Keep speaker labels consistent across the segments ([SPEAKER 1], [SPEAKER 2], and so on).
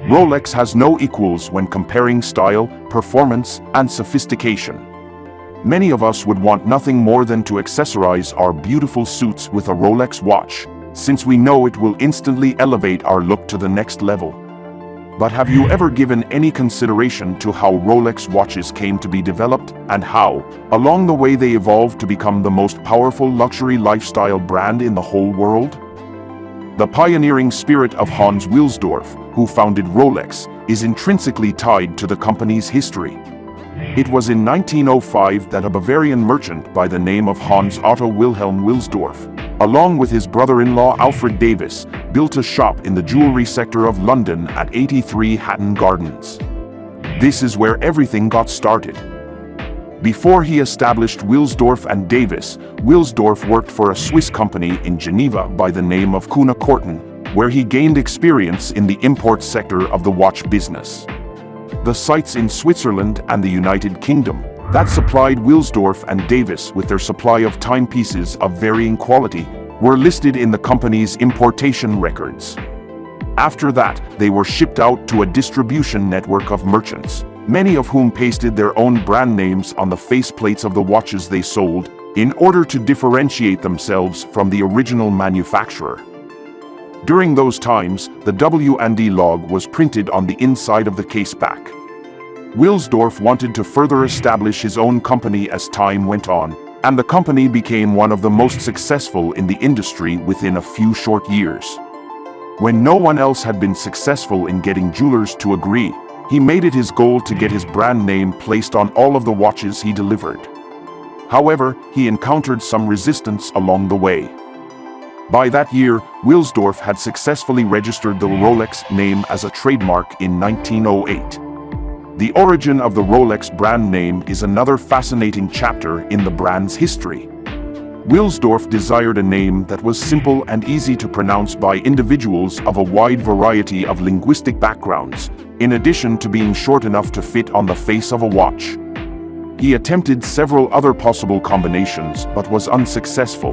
[SPEAKER 1] Rolex has no equals when comparing style, performance, and sophistication. Many of us would want nothing more than to accessorize our beautiful suits with a Rolex watch, since we know it will instantly elevate our look to the next level. But have you ever given any consideration to how Rolex watches came to be developed and how, along the way, they evolved to become the most powerful luxury lifestyle brand in the whole world? The pioneering spirit of Hans Wilsdorf, who founded Rolex, is intrinsically tied to the company's history. It was in 1905 that a Bavarian merchant by the name of Hans Otto Wilhelm Wilsdorf, along with his brother-in-law Alfred Davis, built a shop in the jewelry sector of London at 83 Hatton Gardens. This is where everything got started. Before he established Wilsdorf and Davis, Wilsdorf worked for a Swiss company in Geneva by the name of Kuhne Korten, where he gained experience in the import sector of the watch business. The sites in Switzerland and the United Kingdom that supplied Wilsdorf and Davis with their supply of timepieces of varying quality were listed in the company's importation records. After that, they were shipped out to a distribution network of merchants, many of whom pasted their own brand names on the faceplates of the watches they sold in order to differentiate themselves from the original manufacturer. During those times, the W&D log was printed on the inside of the caseback. Wilsdorf wanted to further establish his own company as time went on, and the company became one of the most successful in the industry within a few short years. When no one else had been successful in getting jewelers to agree, he made it his goal to get his brand name placed on all of the watches he delivered. However, he encountered some resistance along the way. By that year, Wilsdorf had successfully registered the Rolex name as a trademark in 1908. The origin of the Rolex brand name is another fascinating chapter in the brand's history. Wilsdorf desired a name that was simple and easy to pronounce by individuals of a wide variety of linguistic backgrounds, in addition to being short enough to fit on the face of a watch. He attempted several other possible combinations but was unsuccessful.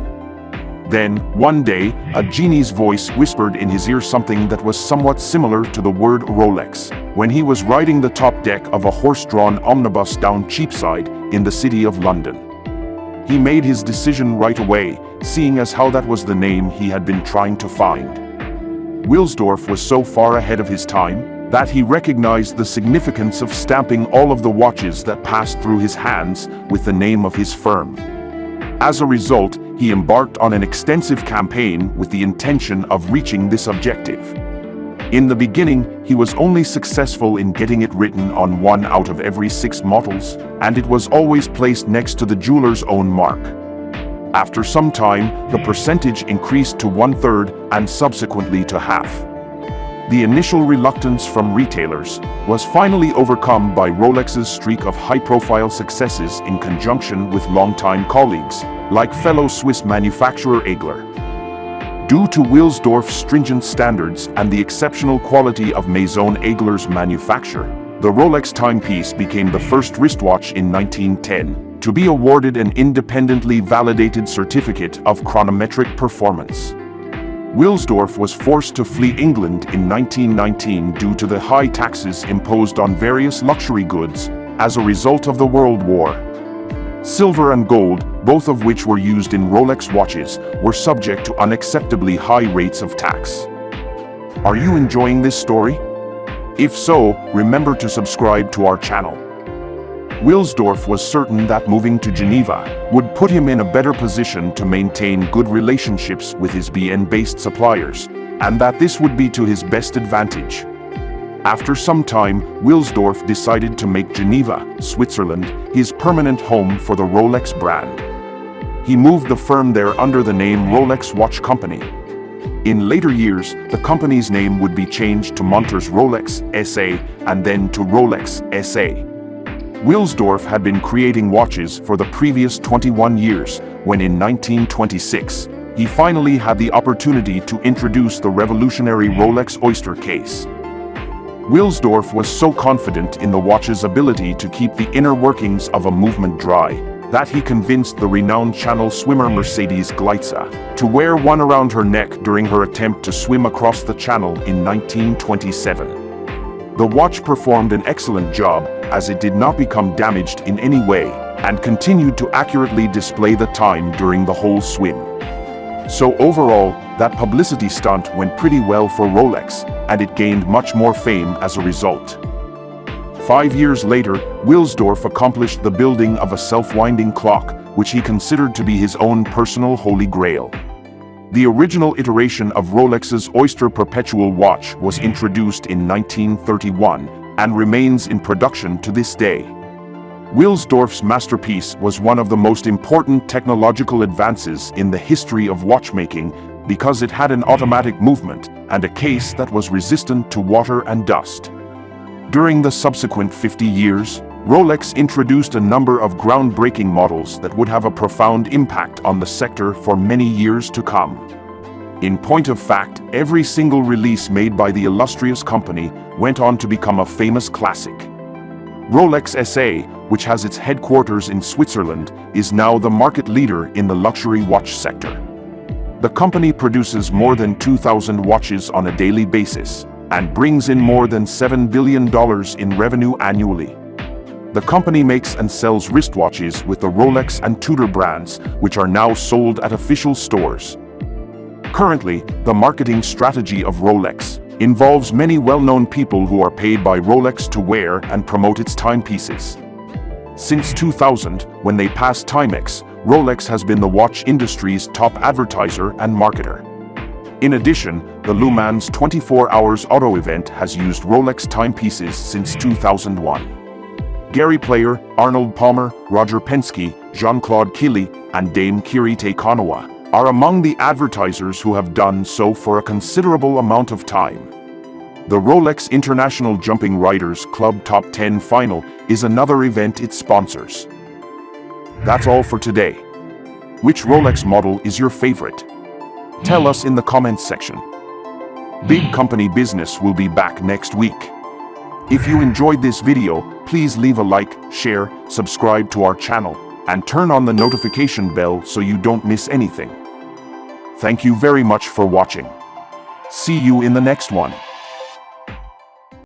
[SPEAKER 1] Then, one day, a genie's voice whispered in his ear something that was somewhat similar to the word Rolex, when he was riding the top deck of a horse-drawn omnibus down Cheapside in the city of London. He made his decision right away, seeing as how that was the name he had been trying to find. Wilsdorf was so far ahead of his time that he recognized the significance of stamping all of the watches that passed through his hands with the name of his firm. As a result, he embarked on an extensive campaign with the intention of reaching this objective. In the beginning, he was only successful in getting it written on 1 out of every 6 models, and it was always placed next to the jeweler's own mark. After some time, the percentage increased to 1/3 and subsequently to half. The initial reluctance from retailers was finally overcome by Rolex's streak of high-profile successes in conjunction with longtime colleagues, like fellow Swiss manufacturer Egler. Due to Wilsdorf's stringent standards and the exceptional quality of Maison Egler's manufacture, the Rolex timepiece became the first wristwatch in 1910 to be awarded an independently validated certificate of chronometric performance. Wilsdorf was forced to flee England in 1919 due to the high taxes imposed on various luxury goods as a result of the World War. Silver and gold, both of which were used in Rolex watches, were subject to unacceptably high rates of tax. Are you enjoying this story? If so, remember to subscribe to our channel. Wilsdorf was certain that moving to Geneva would put him in a better position to maintain good relationships with his BN-based suppliers, and that this would be to his best advantage. After some time, Wilsdorf decided to make Geneva, Switzerland, his permanent home for the Rolex brand. He moved the firm there under the name Rolex Watch Company. In later years, the company's name would be changed to Montres Rolex SA and then to Rolex SA. Wilsdorf had been creating watches for the previous 21 years, when in 1926, he finally had the opportunity to introduce the revolutionary Rolex Oyster case. Wilsdorf was so confident in the watch's ability to keep the inner workings of a movement dry, that he convinced the renowned Channel swimmer Mercedes Gleitze to wear one around her neck during her attempt to swim across the Channel in 1927. The watch performed an excellent job as it did not become damaged in any way and continued to accurately display the time during the whole swim. So overall, that publicity stunt went pretty well for Rolex, and it gained much more fame as a result. 5 years later, Wilsdorf accomplished the building of a self-winding clock, which he considered to be his own personal holy grail. The original iteration of Rolex's Oyster Perpetual watch was introduced in 1931 and remains in production to this day. Wilsdorf's masterpiece was one of the most important technological advances in the history of watchmaking because it had an automatic movement and a case that was resistant to water and dust. During the subsequent 50 years, Rolex introduced a number of groundbreaking models that would have a profound impact on the sector for many years to come. In point of fact, every single release made by the illustrious company went on to become a famous classic. Rolex SA, which has its headquarters in Switzerland, is now the market leader in the luxury watch sector. The company produces more than 2,000 watches on a daily basis and brings in more than $7 billion in revenue annually. The company makes and sells wristwatches with the Rolex and Tudor brands, which are now sold at official stores. Currently, the marketing strategy of Rolex involves many well-known people who are paid by Rolex to wear and promote its timepieces. Since 2000, when they passed Timex, Rolex has been the watch industry's top advertiser and marketer. In addition, the Le Mans 24 Hours Auto event has used Rolex timepieces since 2001. Gary Player, Arnold Palmer, Roger Penske, Jean-Claude Killy, and Dame Kirite Kanawa are among the advertisers who have done so for a considerable amount of time. The Rolex International Jumping Riders Club Top 10 Final is another event it sponsors. That's all for today. Which Rolex model is your favorite? Tell us in the comments section. Big Company Business will be back next week. If you enjoyed this video, please leave a like, share, subscribe to our channel, and turn on the notification bell so you don't miss anything. Thank you very much for watching. See you in the next one.